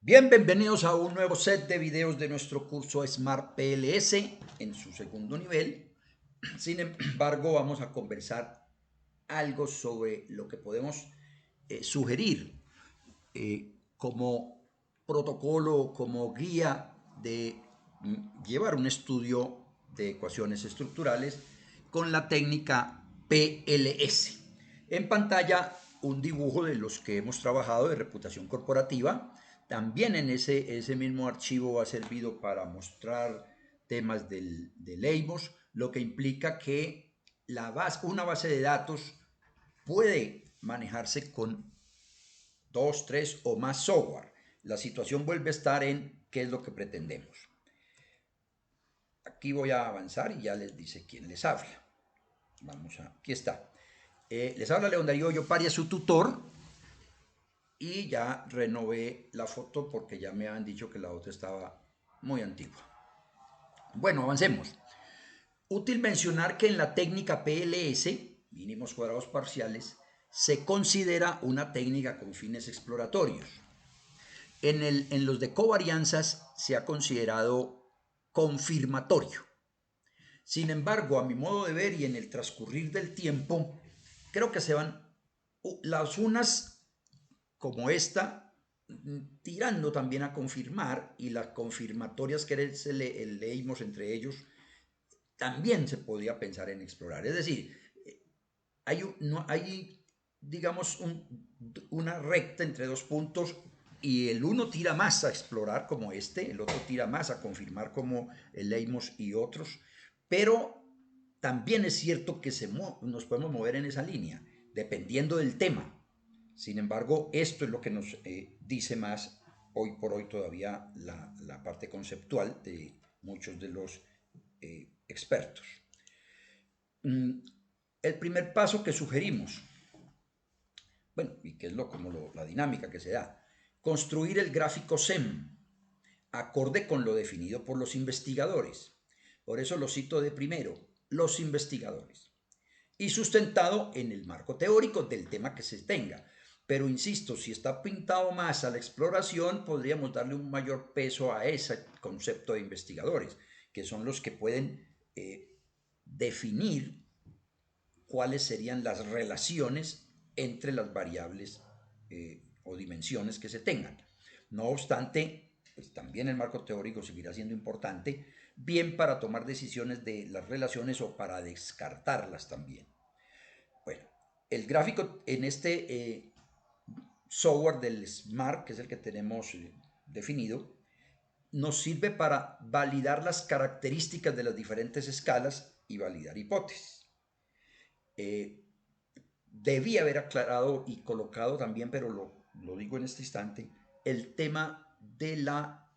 Bienvenidos a un nuevo set de videos de nuestro curso Smart PLS en su segundo nivel. Sin embargo, vamos a conversar algo sobre lo que podemos sugerir como protocolo, como guía de llevar un estudio de ecuaciones estructurales con la técnica PLS. En pantalla un dibujo de los que hemos trabajado de reputación corporativa. También en ese mismo archivo ha servido para mostrar temas del EIMOS, lo que implica que una base de datos puede manejarse con 2, 3 o más software. La situación vuelve a estar en qué es lo que pretendemos. Aquí voy a avanzar y ya les dice quién les habla. Aquí está. Les habla León Darío Lloparia, su tutor. Y ya renové la foto porque ya me han dicho que la otra estaba muy antigua. Bueno, avancemos. Útil mencionar que en la técnica PLS, mínimos cuadrados parciales, se considera una técnica con fines exploratorios. En los de covarianzas se ha considerado confirmatorio. Sin embargo, a mi modo de ver y en el transcurrir del tiempo, creo que se van las unas como esta tirando también a confirmar, y las confirmatorias que leímos entre ellos también se podía pensar en explorar. Es decir, hay digamos, una recta entre dos puntos y el uno tira más a explorar como este, el otro tira más a confirmar como el Leimos y otros, pero también es cierto que nos podemos mover en esa línea, dependiendo del tema. Sin embargo, esto es lo que nos dice más hoy por hoy todavía la parte conceptual de muchos de los expertos. El primer paso que sugerimos, bueno, y que es la dinámica que se da, construir el gráfico SEM, acorde con lo definido por los investigadores. Por eso lo cito de primero, los investigadores. Y sustentado en el marco teórico del tema que se tenga. Pero insisto, si está pintado más a la exploración, podríamos darle un mayor peso a ese concepto de investigadores, que son los que pueden definir cuáles serían las relaciones entre las variables o dimensiones que se tengan. No obstante, pues también el marco teórico seguirá siendo importante, bien para tomar decisiones de las relaciones o para descartarlas también. Bueno, el gráfico en este software del SMART, que es el que tenemos definido, nos sirve para validar las características de las diferentes escalas y validar hipótesis. Debí haber aclarado y colocado también, pero lo digo en este instante, el tema de la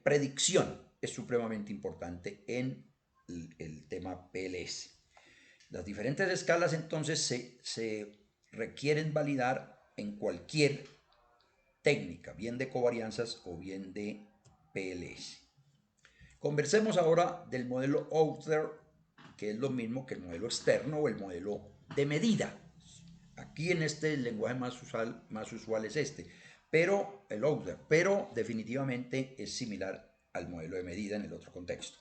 predicción es supremamente importante en el tema PLS. Las diferentes escalas entonces se requieren validar en cualquier técnica, bien de covarianzas o bien de PLS. Conversemos ahora del modelo Outlier, que es lo mismo que el modelo externo o el modelo de medida. Aquí en este lenguaje más usual es este, pero el Outlier, pero definitivamente es similar al modelo de medida en el otro contexto.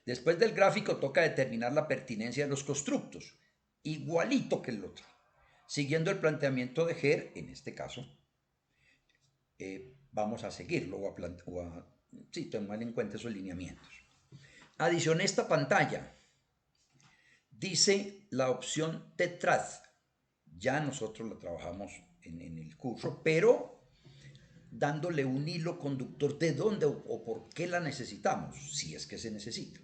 Después del gráfico toca determinar la pertinencia de los constructos, igualito que el otro, siguiendo el planteamiento de Herr, en este caso. Vamos a seguirlo o a tomar en cuenta esos lineamientos. Adicioné esta pantalla. Dice la opción tetrad. Ya nosotros la trabajamos en el curso, pero dándole un hilo conductor de dónde o por qué la necesitamos, si es que se necesita.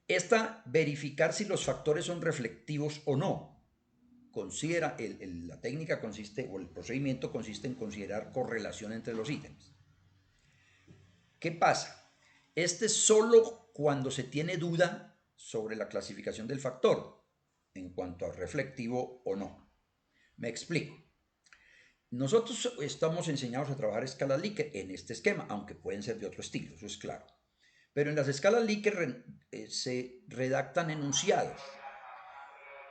Esta, verificar si los factores son reflectivos o no. La técnica consiste, o el procedimiento consiste en considerar correlación entre los ítems. ¿Qué pasa? Este es solo cuando se tiene duda sobre la clasificación del factor, en cuanto a reflectivo o no. Me explico. Nosotros estamos enseñados a trabajar escalas Likert en este esquema, aunque pueden ser de otro estilo, eso es claro. Pero en las escalas Likert se redactan enunciados.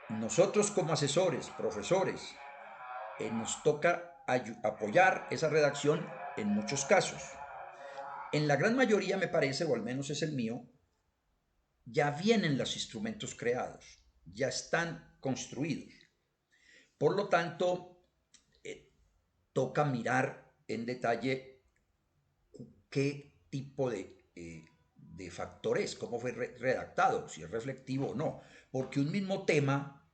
Nosotros como asesores, profesores, nos toca apoyar esa redacción en muchos casos. En la gran mayoría me parece, o al menos es el mío, ya vienen los instrumentos creados, ya están construidos. Por lo tanto, toca mirar en detalle qué tipo de factor es, cómo fue redactado, si es reflectivo o no. Porque un mismo tema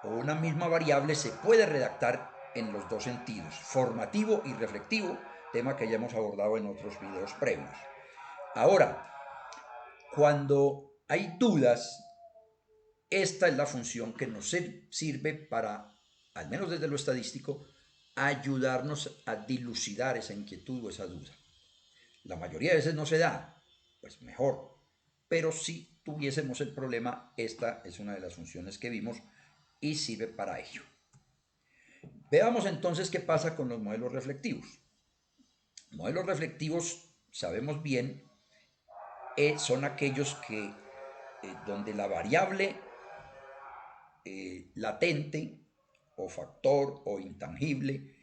o una misma variable se puede redactar en los dos sentidos, formativo y reflectivo, tema que ya hemos abordado en otros videos previos. Ahora, cuando hay dudas, esta es la función que nos sirve para, al menos desde lo estadístico, ayudarnos a dilucidar esa inquietud o esa duda. La mayoría de veces no se da, pues mejor. Pero si tuviésemos el problema, esta es una de las funciones que vimos y sirve para ello. Veamos entonces qué pasa con los modelos reflectivos. Modelos reflectivos, sabemos bien, son aquellos que donde la variable latente o factor o intangible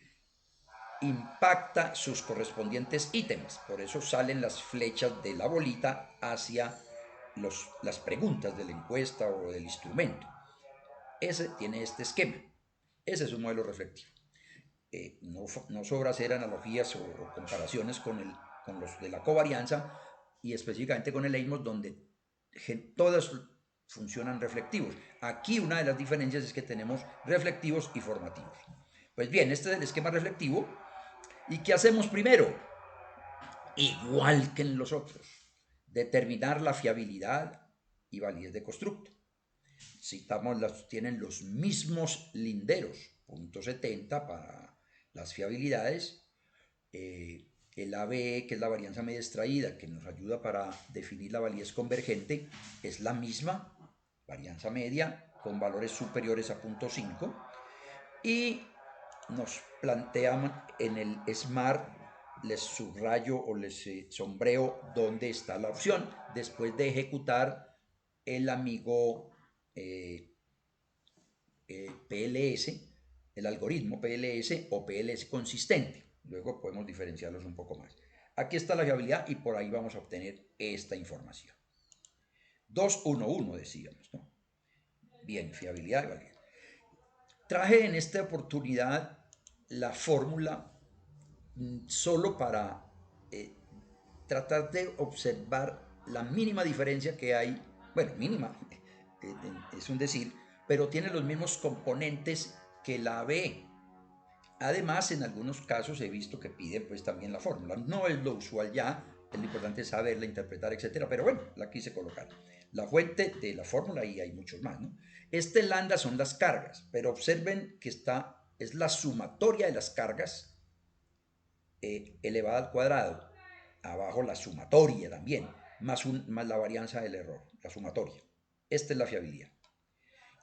impacta sus correspondientes ítems. Por eso salen las flechas de la bolita hacia las preguntas de la encuesta o del instrumento. Ese tiene este esquema. Ese es un modelo reflectivo. No sobra hacer analogías o comparaciones con los de la covarianza y específicamente con el EIMOS, donde todas funcionan reflectivos. Aquí una de las diferencias es que tenemos reflectivos y formativos. Pues bien, este es el esquema reflectivo. ¿Y qué hacemos primero? Igual que en los otros, determinar la fiabilidad y validez de constructo. Tienen los mismos linderos, .70 para las fiabilidades, el ABE, que es la varianza media extraída, que nos ayuda para definir la validez convergente, es la misma, varianza media, con valores superiores a 0.5, y nos plantean en el SMART, les subrayo o les sombreo dónde está la opción, después de ejecutar el amigo PLS, el algoritmo PLS o PLS consistente. Luego podemos diferenciarlos un poco más. Aquí está la fiabilidad y por ahí vamos a obtener esta información. 211 decíamos, ¿no? Bien, fiabilidad y validez. Traje en esta oportunidad la fórmula solo para tratar de observar la mínima diferencia que hay, bueno, mínima, es un decir, pero tiene los mismos componentes que la ABE. Además, en algunos casos he visto que piden pues también la fórmula. No es lo usual ya, es lo importante saberla, interpretar, etcétera, pero bueno, la quise colocar. La fuente de la fórmula y hay muchos más, ¿no? Este lambda son las cargas, pero observen que es la sumatoria de las cargas elevada al cuadrado. Abajo la sumatoria también, más la varianza del error, la sumatoria. Esta es la fiabilidad.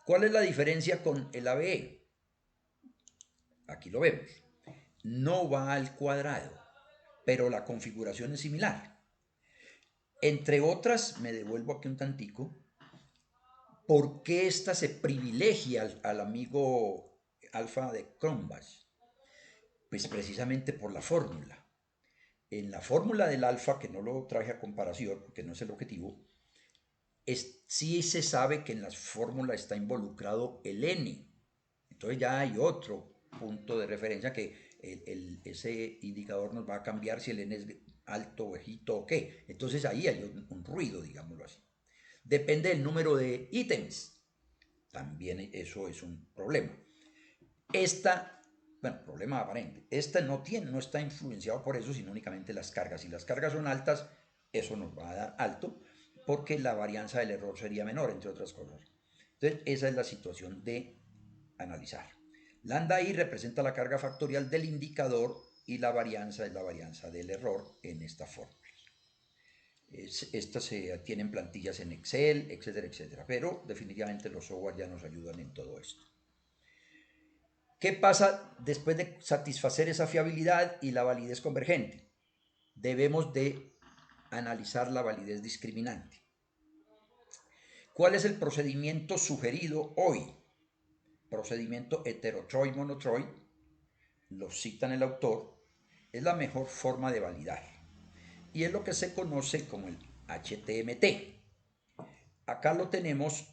¿Cuál es la diferencia con el ABE? Aquí lo vemos. No va al cuadrado, pero la configuración es similar. Entre otras, me devuelvo aquí un tantico, ¿por qué esta se privilegia al amigo alfa de Cronbach? Pues precisamente por la fórmula. En la fórmula del alfa, que no lo traje a comparación porque no es el objetivo, sí se sabe que en la fórmula está involucrado el n. Entonces ya hay otro punto de referencia que ese indicador nos va a cambiar si el n es alto, bajito o qué. Entonces ahí hay un ruido, digámoslo así. Depende del número de ítems. También eso es un problema. Bueno, problema aparente. No está influenciado por eso, sino únicamente las cargas. Si las cargas son altas, eso nos va a dar alto, porque la varianza del error sería menor, entre otras cosas. Entonces, esa es la situación de analizar. Lambda I representa la carga factorial del indicador y la varianza es la varianza del error en esta fórmula. Estas se tienen plantillas en Excel, etcétera, etcétera. Pero definitivamente los software ya nos ayudan en todo esto. ¿Qué pasa después de satisfacer esa fiabilidad y la validez convergente? Debemos de analizar la validez discriminante. ¿Cuál es el procedimiento sugerido hoy? Procedimiento heterotroy-monotroy, los citan el autor, es la mejor forma de validar. Y es lo que se conoce como el HTMT. Acá lo tenemos,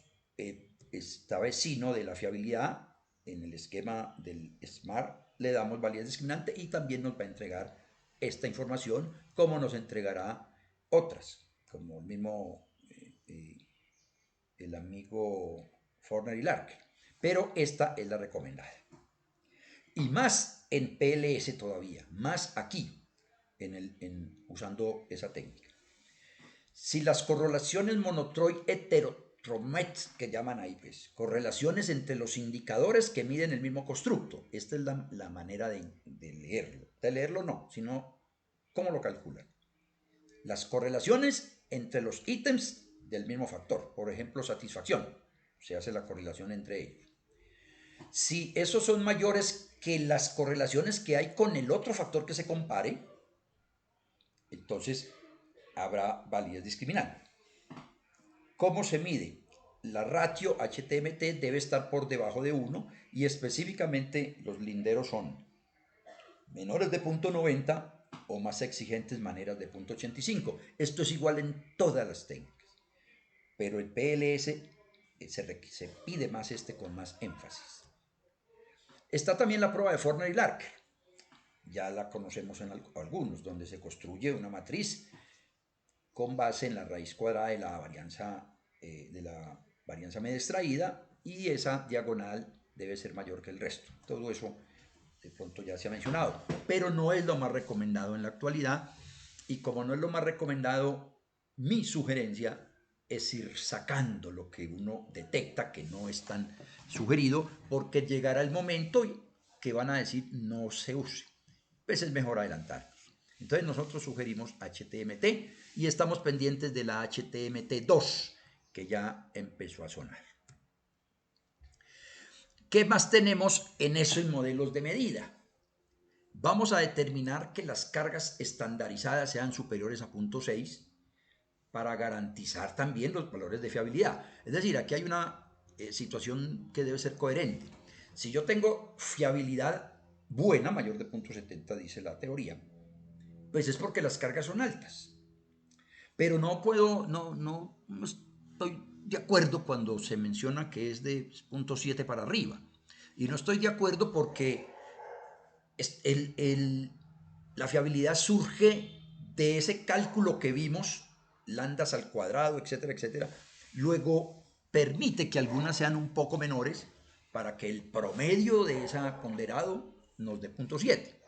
está vecino de la fiabilidad. En el esquema del SMART le damos validez discriminante y también nos va a entregar esta información como nos entregará otras, como el mismo el amigo Forner y Lark. Pero esta es la recomendada. Y más en PLS todavía, más aquí, usando esa técnica. Si las correlaciones monotroid heterotromet, que llaman ahí, pues, correlaciones entre los indicadores que miden el mismo constructo. Esta es la manera de leerlo. De leerlo no, sino cómo lo calculan. Las correlaciones entre los ítems del mismo factor. Por ejemplo, satisfacción. Se hace la correlación entre ellos. Si esos son mayores que las correlaciones que hay con el otro factor que se compare, entonces habrá validez discriminante. ¿Cómo se mide? La ratio HTMT debe estar por debajo de 1 y específicamente los linderos son menores de 0.90 o más exigentes maneras de 0.85. Esto es igual en todas las técnicas, pero el PLS se pide más con más énfasis. Está también la prueba de Forner y Lark. Ya la conocemos en algunos, donde se construye una matriz con base en la raíz cuadrada de la varianza media extraída y esa diagonal debe ser mayor que el resto. Todo eso de pronto ya se ha mencionado, pero no es lo más recomendado en la actualidad y como no es lo más recomendado, mi sugerencia es ir sacando lo que uno detecta que no es tan sugerido porque llegará el momento que van a decir no se use. Pues es mejor adelantar. Entonces nosotros sugerimos HTMT y estamos pendientes de la HTMT2 que ya empezó a sonar. ¿Qué más tenemos en esos modelos de medida? Vamos a determinar que las cargas estandarizadas sean superiores a 0.6 para garantizar también los valores de fiabilidad. Es decir, aquí hay una situación que debe ser coherente. Si yo tengo fiabilidad buena, mayor de 0.70, dice la teoría, pues es porque las cargas son altas. Pero no estoy de acuerdo cuando se menciona que es de 0.7 para arriba. Y no estoy de acuerdo porque la fiabilidad surge de ese cálculo que vimos, lambdas al cuadrado, etcétera, etcétera. Luego permite que algunas sean un poco menores para que el promedio de ese ponderado nos dé 0.7.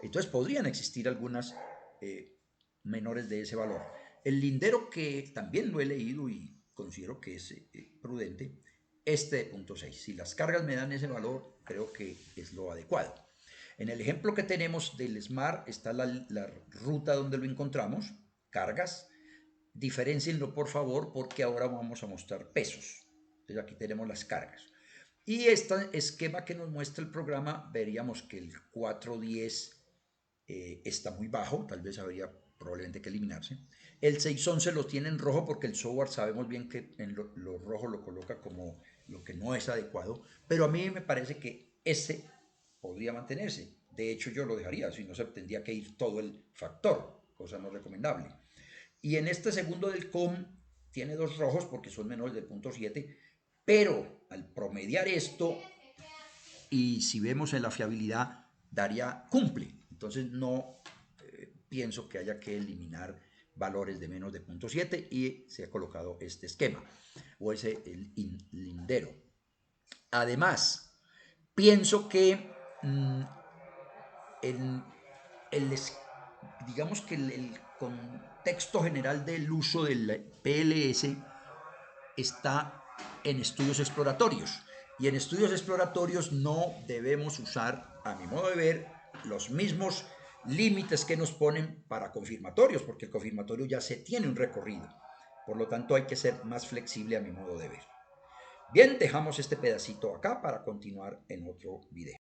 Entonces podrían existir algunas menores de ese valor. El lindero, que también lo he leído y considero que es prudente, este de 0.6. Si las cargas me dan ese valor, creo que es lo adecuado. En el ejemplo que tenemos del SMART está la ruta donde lo encontramos, cargas. Diferencienlo por favor porque ahora vamos a mostrar pesos. Entonces aquí tenemos las cargas. Y este esquema que nos muestra el programa, veríamos que el 410 está muy bajo, tal vez habría probablemente que eliminarse. El 611 lo tiene en rojo porque el software sabemos bien que en lo rojo lo coloca como lo que no es adecuado, pero a mí me parece que ese podría mantenerse. De hecho, yo lo dejaría, si no se tendría que ir todo el factor, cosa no recomendable. Y en este segundo del COM tiene dos rojos porque son menores del 0.7, pero al promediar esto, y si vemos en la fiabilidad, cumple. Entonces no pienso que haya que eliminar valores de menos de 0.7 y se ha colocado este esquema o el lindero. Además, pienso que digamos que el contexto general del uso del PLS está en estudios exploratorios. Y en estudios exploratorios no debemos usar, a mi modo de ver, los mismos límites que nos ponen para confirmatorios, porque el confirmatorio ya se tiene un recorrido. Por lo tanto, hay que ser más flexible a mi modo de ver. Bien, dejamos este pedacito acá para continuar en otro video.